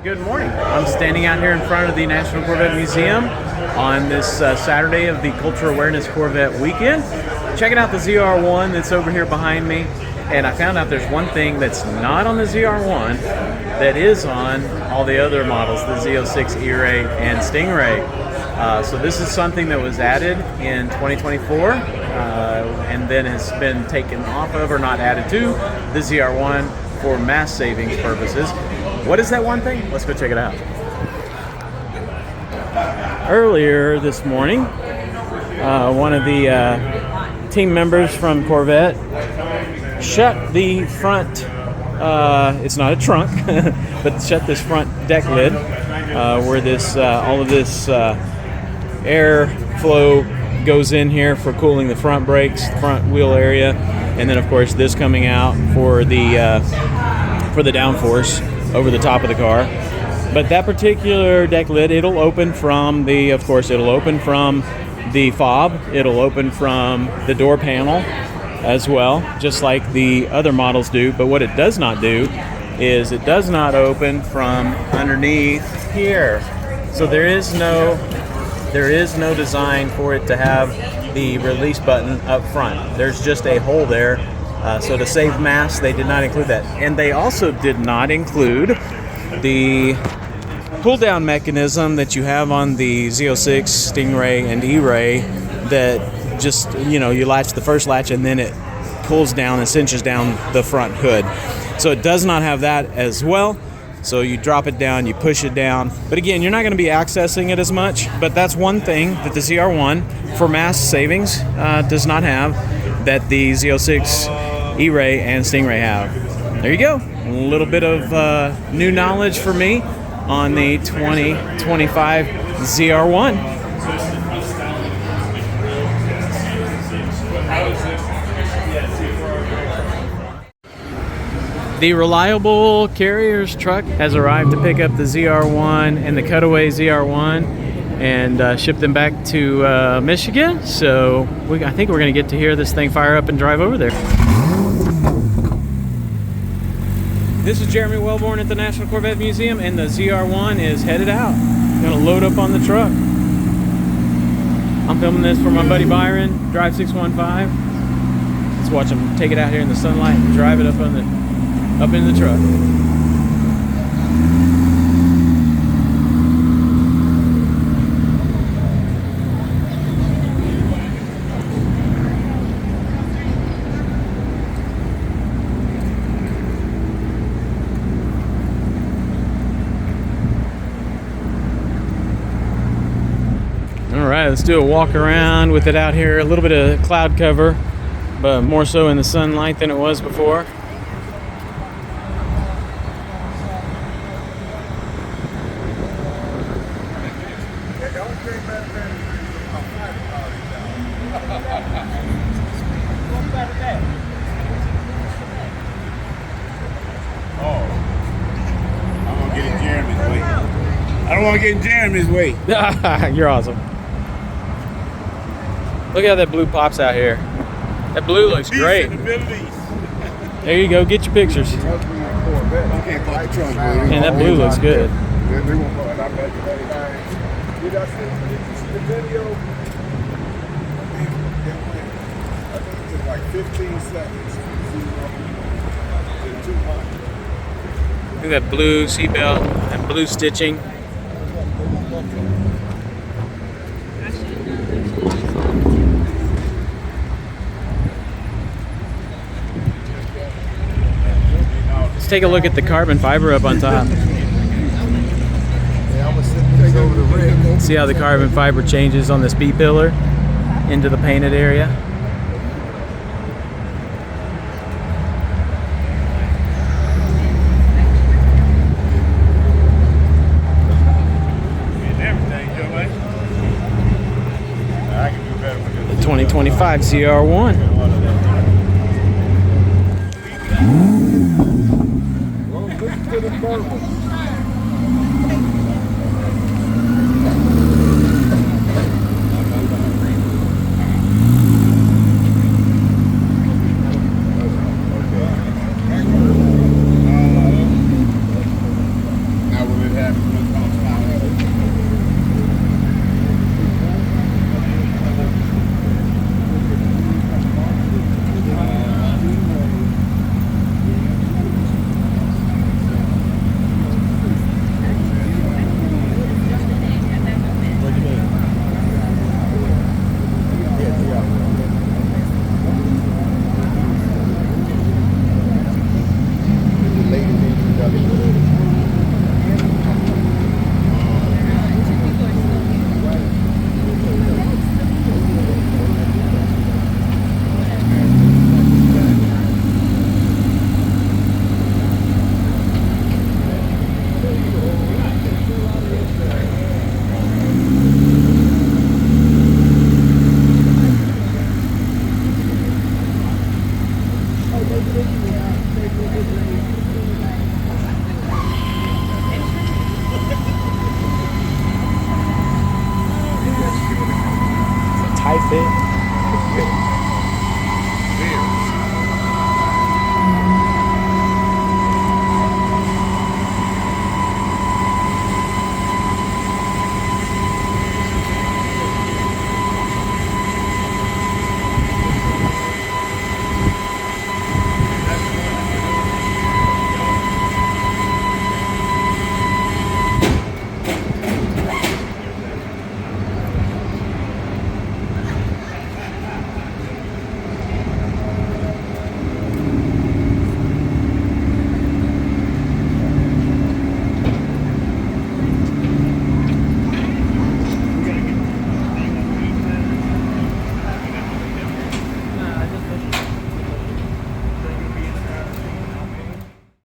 Good morning. I'm standing out here in front of the National Corvette Museum on this Saturday of the Cultural Awareness Corvette Weekend. Checking out the ZR1 that's over here behind me, and I found out there's one thing that's not on the ZR1 that is on all the other models, the Z06, E-Ray, and Stingray. So this is something that was added in 2024 and then has been taken off of or not added to the ZR1 for mass savings purposes. What is that one thing? Let's go check it out. Earlier this morning, one of the team members from Corvette shut the front, it's not a trunk, but shut this front deck lid where this all of this air flow goes in here for cooling the front brakes, the front wheel area, and then of course this coming out for the downforce over the top of the car. But that particular deck lid, it'll open from the fob, it'll open from the door panel as well, just like the other models do. But what it does not do is it does not open from underneath here. So there is no design for it to have the release button up front. There's just a hole there. So to save mass, they did not include that. And they also did not include the pull-down mechanism that you have on the Z06, Stingray, and E-Ray that just, you latch the first latch and then it pulls down and cinches down the front hood. So it does not have that as well. So you drop it down, you push it down. But again, you're not going to be accessing it as much. But that's one thing that the ZR1 for mass savings does not have that the Z06, E-Ray, and Stingray have. There you go. A little bit of new knowledge for me on the 2025 ZR1. The Reliable Carriers truck has arrived to pick up the ZR1 and the Cutaway ZR1 and ship them back to Michigan. So I think we're going to get to hear this thing fire up and drive over there. This is Jeremy Wellborn at the National Corvette Museum, and the ZR1 is headed out. I'm going to load up on the truck. I'm filming this for my buddy Byron, Drive 615. Let's watch him take it out here in the sunlight and drive it up in the truck. All right, let's do a walk around with it out here. A little bit of cloud cover, but more so in the sunlight than it was before. I don't want to get in Jeremy's way. You're awesome. Look how that blue pops out here. That blue looks great. There you go. Get your pictures. And that blue looks good. Look at that blue seatbelt and blue stitching. Let's take a look at the carbon fiber up on top. See how the carbon fiber changes on this B-pillar into the painted area. The 2025 ZR1. Tight fit.